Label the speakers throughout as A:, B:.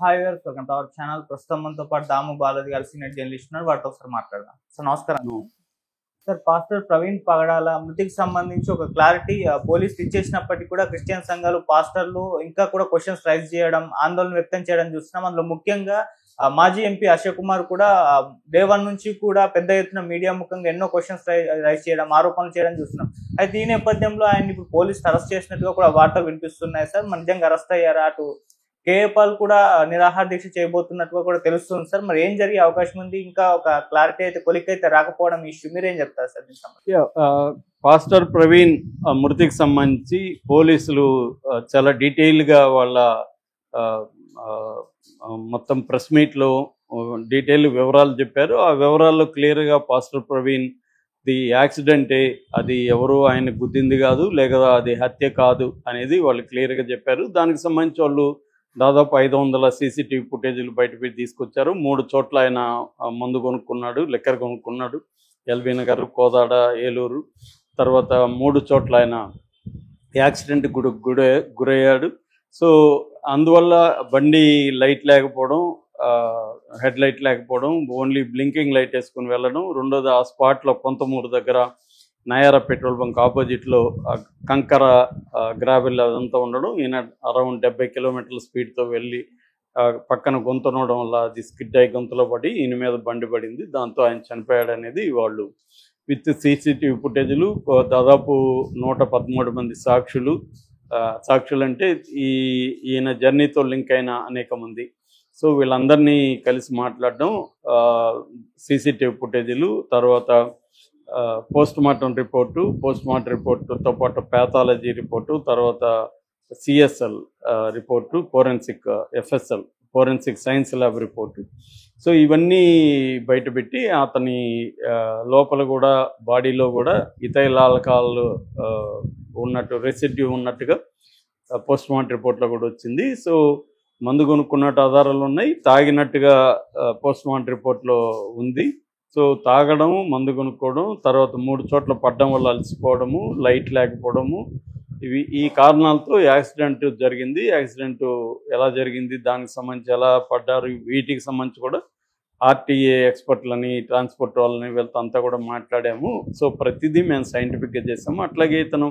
A: Hi viewers, welcome to our channel. ప్రస్తుతం మనతో పాటు దాము బాలాజీ గారు సీనియర్ జర్నలిస్ట్ ఉన్నారు. వాటితో ఒకసారి మాట్లాడదాం. సార్ నమస్కారం. సార్, పాస్టర్ ప్రవీణ్ పగడాల మృతికి సంబంధించి ఒక క్లారిటీ పోలీసులు ఇచ్చేసినప్పటికీ కూడా క్రిస్టియన్ సంఘాలు, పాస్టర్లు ఇంకా కూడా క్వశ్చన్స్ రైజ్ చేయడం, ఆందోళన వ్యక్తం చేయడం చూస్తున్నాం. అందులో ముఖ్యంగా మాజీ ఎంపీ అశోక్ కుమార్ కూడా డే 1 నుంచి కూడా పెద్ద ఎత్తున మీడియా ముఖంగా ఎన్నో క్వశ్చన్స్ రైజ్ చేయడం, ఆరోపణలు చేయడం చూస్తున్నాం. అయితే ఈ నేపథ్యంలో ఆయన ఇప్పుడు పోలీసులు అరెస్ట్ చేసినట్టుగా కూడా వార్తలు వినిపిస్తున్నాయి. సార్, మన నిజంగా అరెస్ట్ అయ్యారా? అటు కేఏపాల్ కూడా నిరాహార దీక్ష చేయబోతున్నట్టుగా కూడా తెలుస్తుంది. సార్, మరి ఏం జరిగే అవకాశం ఉంది? ఇంకా ఒక క్లారిటీ అయితే కొలికైతే రాకపోవడం ఇష్యూ, మీరేం చెప్తారు సార్ దీనికి సంబంధించి?
B: పాస్టర్ ప్రవీణ్ మృతికి సంబంధించి పోలీసులు చాలా డీటెయిల్గా వాళ్ళ మొత్తం ప్రెస్ మీట్లో డీటెయిల్ వివరాలు చెప్పారు. ఆ వివరాల్లో క్లియర్గా పాస్టర్ ప్రవీణ్ ది యాక్సిడెంటే, అది ఎవరు ఆయన గుద్దింది కాదు, లేక అది హత్య కాదు అనేది వాళ్ళు క్లియర్గా చెప్పారు. దానికి సంబంధించి వాళ్ళు దాదాపు 500 సీసీటీవీ ఫుటేజీలు బయటకు తీసుకొచ్చారు. 3 చోట్ల ఆయన మందు కొనుక్కున్నాడు, లెక్కర్ కొనుక్కున్నాడు. ఎల్బీ నగర్, కోదాడ, ఏలూరు. తర్వాత 3 చోట్ల ఆయన యాక్సిడెంట్ గురయ్యాడు. సో అందువల్ల బండి లైట్ లేకపోవడం, హెడ్ లైట్ లేకపోవడం, ఓన్లీ బ్లింకింగ్ లైట్ వేసుకుని వెళ్ళడం. రెండోది, ఆ స్పాట్లో కొంతమూరు దగ్గర నయారా పెట్రోల్ బంక్ ఆపోజిట్లో కంకర, గ్రావెల్ అదంతా ఉండడం. ఈయన అరౌండ్ 70 కిలోమీటర్ల స్పీడ్తో వెళ్ళి పక్కన గొంతునడం వల్ల అది స్కిడ్ అయి గొంతులో పడి ఈయన మీద బండి పడింది. దాంతో ఆయన చనిపోయాడు అనేది వాళ్ళు విత్ సీసీటీవీ ఫుటేజీలు, దాదాపు 113 మంది సాక్షులు అంటే ఈయన జర్నీతో లింక్ అయిన అనేక మంది. సో వీళ్ళందరినీ కలిసి మాట్లాడడం, సీసీటీవీ ఫుటేజీలు, తర్వాత పోస్ట్ మార్టం రిపోర్టుతో పాటు ప్యాథాలజీ రిపోర్టు, తర్వాత CSL report, FSL forensic science lab report. So ఇవన్నీ బయటపెట్టి అతని లోపల కూడా, బాడీలో కూడా ఇథైల్ ఆల్కహాల్ ఉన్నట్టు, రెసిడ్యూ ఉన్నట్టుగా పోస్ట్ మార్టం రిపోర్ట్లో కూడా వచ్చింది. సో మందు కొనుక్కున్నట్టు ఆధారాలు ఉన్నాయి, తాగినట్టుగా పోస్ట్ మార్టం రిపోర్ట్లో ఉంది. సో తాగడం, మందు కొనుక్కోవడం, తర్వాత 3 చోట్ల పడ్డం వల్ల అలసిపోవడము, లైట్ లేకపోవడము, ఈ కారణాలతో యాక్సిడెంట్ జరిగింది. యాక్సిడెంట్ ఎలా జరిగింది, దానికి సంబంధించి ఎలా పడ్డారు, వీటికి సంబంధించి కూడా ఆర్టీఏ ఎక్స్పర్ట్లని, ట్రాన్స్పోర్ట్ వాళ్ళని వీళ్ళతో అంతా కూడా మాట్లాడాము. సో ప్రతిదీ మేము సైంటిఫిక్గా చేసాము. అట్లాగే ఇతను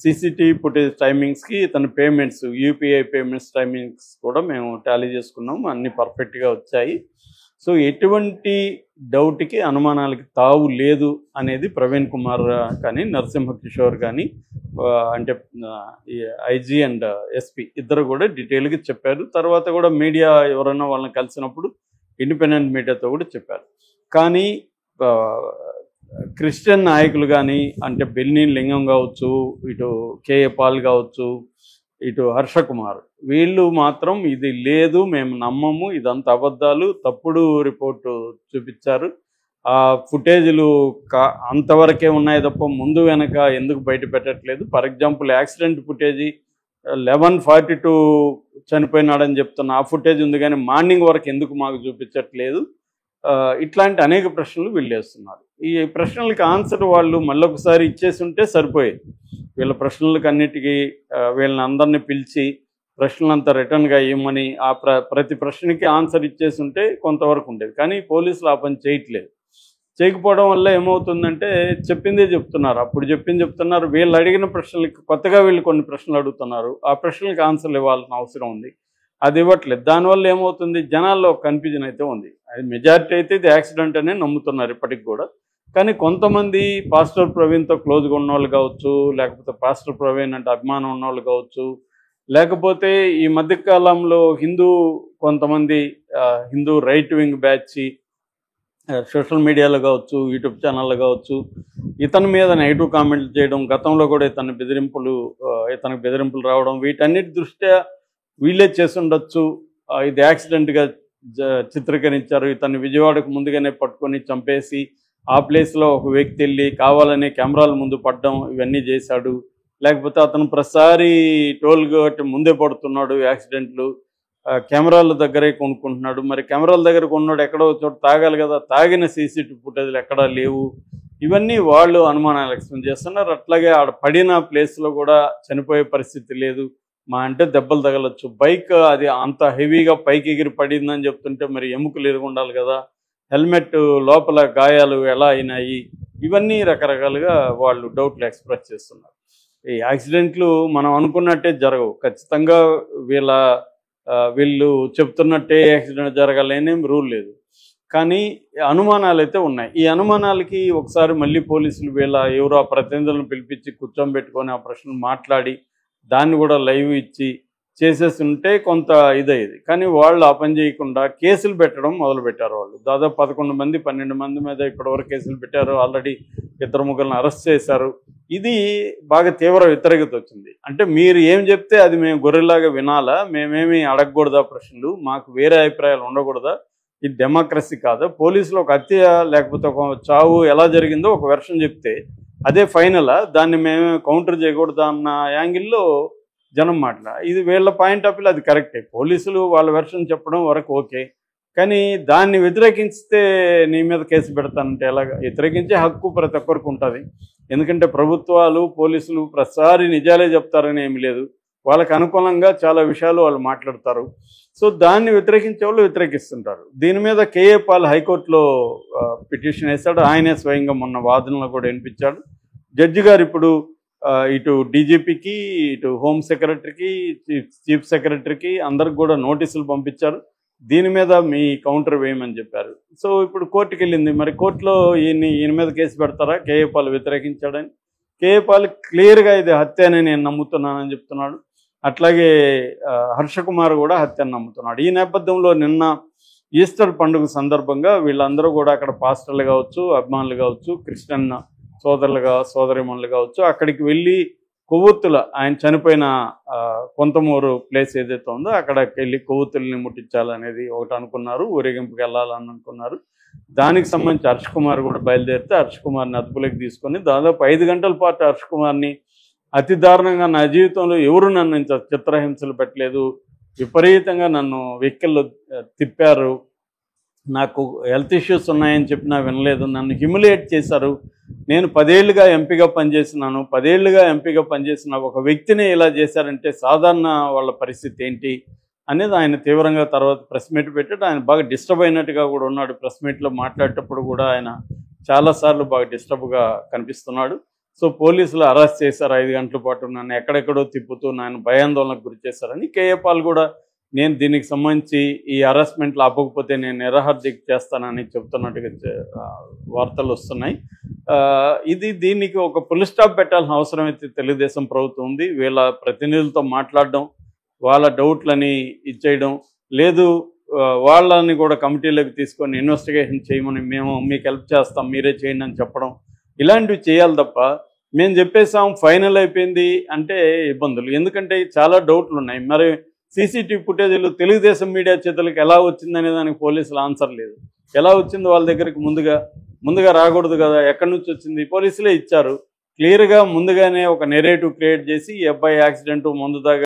B: సీసీటీవీ ఫుటేజ్ టైమింగ్స్కి ఇతను పేమెంట్స్, యూపీఐ పేమెంట్స్ టైమింగ్స్ కూడా మేము టాలీ చేసుకున్నాము. అన్నీ పర్ఫెక్ట్గా వచ్చాయి. సో ఎటువంటి డౌట్కి, అనుమానాలకి తావు లేదు అనేది ప్రవీణ్ కుమార్ కానీ, నరసింహ కిషోర్ కానీ, అంటే ఐజీ అండ్ ఎస్పీ ఇద్దరు కూడా డీటెయిల్గా చెప్పారు. తర్వాత కూడా మీడియా ఎవరైనా వాళ్ళని కలిసినప్పుడు ఇండిపెండెంట్ మీడియాతో కూడా చెప్పారు. కానీ క్రిస్టియన్ నాయకులు కానీ, అంటే బెల్ని లింగం కావచ్చు, ఇటు కేఏ పాల్ కావచ్చు, ఇటు హర్ష కుమార్, వీళ్ళు మాత్రం ఇది లేదు, మేము నమ్మము, ఇదంతా అబద్ధాలు, తప్పుడు రిపోర్టు చూపించారు. ఆ ఫుటేజీలు అంతవరకే ఉన్నాయి తప్ప ముందు వెనక ఎందుకు బయట పెట్టట్లేదు. ఫర్ ఎగ్జాంపుల్, యాక్సిడెంట్ ఫుటేజీ 11:42 చనిపోయినాడని చెప్తున్న ఆ ఫుటేజ్ ఉంది, కానీ మార్నింగ్ వరకు ఎందుకు మాకు చూపించట్లేదు? ఇట్లాంటి అనేక ప్రశ్నలు వీళ్ళు వేస్తున్నారు. ఈ ప్రశ్నలకి ఆన్సర్ వాళ్ళు మళ్ళొకసారి ఇచ్చేసి ఉంటే సరిపోయేది. వీళ్ళ ప్రశ్నలకు అన్నిటికీ వీళ్ళని అందరినీ పిలిచి ప్రశ్నలంతా రిటర్న్గా ఇవ్వమని, ఆ ప్రతి ప్రశ్నకి ఆన్సర్ ఇచ్చేసి ఉంటే కొంతవరకు ఉండేది. కానీ పోలీసులు ఆ పని చేయకపోవడం వల్ల ఏమవుతుందంటే చెప్పిందే చెప్తున్నారు, అప్పుడు చెప్తున్నారు. వీళ్ళు అడిగిన ప్రశ్నలకి కొత్తగా వీళ్ళు కొన్ని ప్రశ్నలు అడుగుతున్నారు. ఆ ప్రశ్నలకు ఆన్సర్లు ఇవ్వాల్సిన అవసరం ఉంది, అది ఇవ్వట్లేదు. దానివల్ల ఏమవుతుంది, జనాల్లో కన్ఫ్యూజన్ అయితే ఉంది. అది మెజారిటీ అయితే ఇది యాక్సిడెంట్ అనే నమ్ముతున్నారు ఇప్పటికి కూడా. కానీ కొంతమంది పాస్టర్ ప్రవీణ్తో క్లోజ్గా ఉన్నవాళ్ళు కావచ్చు, లేకపోతే పాస్టర్ ప్రవీణ్ అంటే అభిమానం ఉన్నవాళ్ళు కావచ్చు, లేకపోతే ఈ మధ్యకాలంలో కొంతమంది Hindu right wing batch social మీడియాలో కావచ్చు, యూట్యూబ్ ఛానల్లో కావచ్చు, ఇతని మీద నెగిటివ్ కామెంట్లు చేయడం, గతంలో కూడా ఇతనికి బెదిరింపులు రావడం, వీటన్నిటి దృష్ట్యా వీళ్ళే చేసి ఉండొచ్చు, ఇది యాక్సిడెంట్గా చిత్రీకరించారు, ఇతన్ని విజయవాడకు ముందుగానే పట్టుకొని చంపేసి ఆ ప్లేస్లో ఒక వ్యక్తి వెళ్ళి కావాలని కెమెరాల ముందు పడడం, ఇవన్నీ చేశాడు. లేకపోతే అతను ప్రతిసారి టోల్ గేట్ ముందే పడుతున్నాడు, యాక్సిడెంట్లు కెమెరాల దగ్గరే కొనుక్కుంటున్నాడు. మరి కెమెరాల దగ్గర కొన్నాడు, ఎక్కడో చోట తాగాలి కదా, తాగిన సీసీటీవీ ఫుటేజ్లు ఎక్కడా లేవు. ఇవన్నీ వాళ్ళు అనుమానాలు ఎక్స్ప్లెయిన్ చేస్తున్నారు. అట్లాగే ఆడ పడిన ప్లేస్లో కూడా చనిపోయే పరిస్థితి లేదు, మా అంటే దెబ్బలు తగలచ్చు. బైక్ అది అంత హెవీగా పైకి ఎగిరి పడిందని చెప్తుంటే మరి ఎముకలు ఇరుగుండాలి కదా, హెల్మెట్ లోపల గాయాలు ఎలా అయినాయి, ఇవన్నీ రకరకాలుగా వాళ్ళు డౌట్లు ఎక్స్ప్రెస్ చేస్తున్నారు. ఈ యాక్సిడెంట్లు మనం అనుకున్నట్టే జరగవు. ఖచ్చితంగా వీళ్ళు చెప్తున్నట్టే యాక్సిడెంట్ జరగాలనేం రూల్ లేదు. కానీ అనుమానాలు అయితే ఉన్నాయి. ఈ అనుమానాలకి ఒకసారి మళ్ళీ పోలీసులు ఎవరో ఆ ప్రతినిధులను పిలిపించి కూర్చోబెట్టుకొని ఆ ప్రశ్నలు మాట్లాడి దాన్ని కూడా లైవ్ ఇచ్చి చేసేసి ఉంటే కొంత ఇదయ్యేది. కానీ వాళ్ళు ఆ పని చేయకుండా కేసులు పెట్టడం మొదలుపెట్టారు. వాళ్ళు దాదాపు 11 మంది 12 మంది మీద ఇప్పటివరకు కేసులు పెట్టారు. ఆల్రెడీ 2-3 అరెస్ట్ చేశారు. ఇది బాగా తీవ్ర వ్యతిరేకత వచ్చింది. అంటే మీరు ఏం చెప్తే అది మేము గొర్రెలాగా వినాలా, మేమేమి అడగకూడదా ప్రశ్నలు, మాకు వేరే అభిప్రాయాలు ఉండకూడదా, ఇది డెమోక్రసీ కాదా, పోలీసులు ఒక హత్య లేకపోతే ఒక చావు ఎలా జరిగిందో ఒక వెర్షన్ చెప్తే అదే ఫైనలా, దాన్ని మేము కౌంటర్ చేయకూడదా అన్న యాంగిల్లో జనం ఇది వీళ్ళ పాయింట్ ఆఫ్ వ్యూ అది కరెక్టే. పోలీసులు వాళ్ళ వెర్షన్ చెప్పడం వరకు ఓకే, కానీ దాన్ని వ్యతిరేకిస్తే నీ మీద కేసు పెడతానంటే ఎలాగా? వ్యతిరేకించే హక్కు ప్రతి ఒక్కరికి ఉంటుంది. ఎందుకంటే ప్రభుత్వాలు పోలీసులు ప్రతిసారి నిజాలే చెప్తారని ఏమి లేదు, వాళ్ళకి అనుకూలంగా చాలా విషయాలు వాళ్ళు మాట్లాడతారు. సో దాన్ని వ్యతిరేకించే వాళ్ళు వ్యతిరేకిస్తుంటారు. దీని మీద కేఏ పాల్ హైకోర్టులో పిటిషన్ వేశాడు. ఆయనే స్వయంగా మొన్న వాదనలో కూడా వినిపించాడు. జడ్జి గారు ఇప్పుడు ఇటు డీజీపీకి, ఇటు హోమ్ సెక్రటరీకి, చీఫ్ సెక్రటరీకి అందరికి కూడా నోటీసులు పంపించారు. దీని మీద మీ కౌంటర్ వేయమని చెప్పారు. సో ఇప్పుడు కోర్టుకి వెళ్ళింది. మరి కోర్టులో ఈయన మీద కేసు పెడతారా కేఏ పాల్ వ్యతిరేకించాడని? కేఏ పాల్ క్లియర్గా ఇది హత్య అని నేను నమ్ముతున్నానని చెప్తున్నాడు. అట్లాగే హర్షకుమార్ కూడా హత్యని నమ్ముతున్నాడు. ఈ నేపథ్యంలో నిన్న ఈస్టర్ పండుగ సందర్భంగా వీళ్ళందరూ కూడా అక్కడ పాస్టర్లు కావచ్చు, అభిమానులు కావచ్చు, క్రిస్టియన్ సోదరిమణులు కావచ్చు, అక్కడికి వెళ్ళి కొవ్వొత్తుల ఆయన చనిపోయిన కొంతమూరు ప్లేస్ ఏదైతే ఉందో అక్కడికి వెళ్ళి కొవ్వొత్తుల్ని ముట్టించాలనేది ఒకటి అనుకున్నారు. ఊరేగింపుకి వెళ్ళాలని అనుకున్నారు. దానికి సంబంధించి హర్షకుమార్ కూడా బయలుదేరితే హర్షకుమార్ని అదుపులోకి తీసుకొని దాదాపు 5 గంటల పాటు హర్షకుమార్ని అతి దారుణంగా, నా జీవితంలో ఎవరు నన్ను ఇంత చిత్రహింసలు పెట్టలేదు, విపరీతంగా నన్ను వెహికల్లో తిప్పారు, నాకు హెల్త్ ఇష్యూస్ ఉన్నాయని చెప్పినా వినలేదు, నన్ను హ్యూమిలియేట్ చేశారు, నేను 10 ఏళ్ళుగా ఎంపీగా పనిచేస్తున్నాను, 10 ఏళ్ళుగా ఎంపీగా పనిచేసిన ఒక వ్యక్తిని ఇలా చేశారంటే సాధారణ వాళ్ళ పరిస్థితి ఏంటి అనేది ఆయన తీవ్రంగా తర్వాత ప్రెస్ మీట్ పెట్టాడు. ఆయన బాగా డిస్టర్బ్ అయినట్టుగా కూడా ఉన్నాడు. ప్రెస్ మీట్లో మాట్లాడేటప్పుడు కూడా ఆయన చాలాసార్లు బాగా డిస్టర్బ్గా కనిపిస్తున్నాడు. సో పోలీసులు అరెస్ట్ చేశారు. 5 గంటల పాటు నన్ను ఎక్కడెక్కడో తిప్పుతూ నన్ను భయాందోళనకు గురి చేశారని కేఏ పాల్ కూడా నేను దీనికి సంబంధించి ఈ హరాస్మెంట్లు ఆపకపోతే నేను నిరాహార దీక్ష చేస్తానని చెప్తున్నట్టుగా వార్తలు వస్తున్నాయి. దీనికి ఒక ఫుల్ స్టాప్ పెట్టాల్సిన అవసరం అయితే తెలుగుదేశం ప్రభుత్వం ఉంది. వీళ్ళ ప్రతినిధులతో మాట్లాడడం, వాళ్ళ డౌట్లని ఇచ్చేయడం లేదు, వాళ్ళని కూడా కమిటీలోకి తీసుకొని ఇన్వెస్టిగేషన్ చేయమని మేము మీకు హెల్ప్ చేస్తాం మీరే చేయండి అని చెప్పడం, ఇలాంటివి చేయాలి తప్ప మేము చెప్పేసాం ఫైనల్ అయిపోయింది అంటే ఇబ్బందులు. ఎందుకంటే చాలా డౌట్లు ఉన్నాయి. మరి సీసీటీవీ ఫుటేజీలు తెలుగుదేశం మీడియా చేతులకు ఎలా వచ్చిందనే దానికి పోలీసులు ఆన్సర్ లేదు. ఎలా వచ్చింది వాళ్ళ దగ్గరికి ముందుగా రాకూడదు కదా, ఎక్కడి నుంచి వచ్చింది పోలీసులే ఇచ్చారు. క్లియర్గా ముందుగానే ఒక నెరేటివ్ క్రియేట్ చేసి ఈ అబ్బాయి యాక్సిడెంట్ ముందు దాకా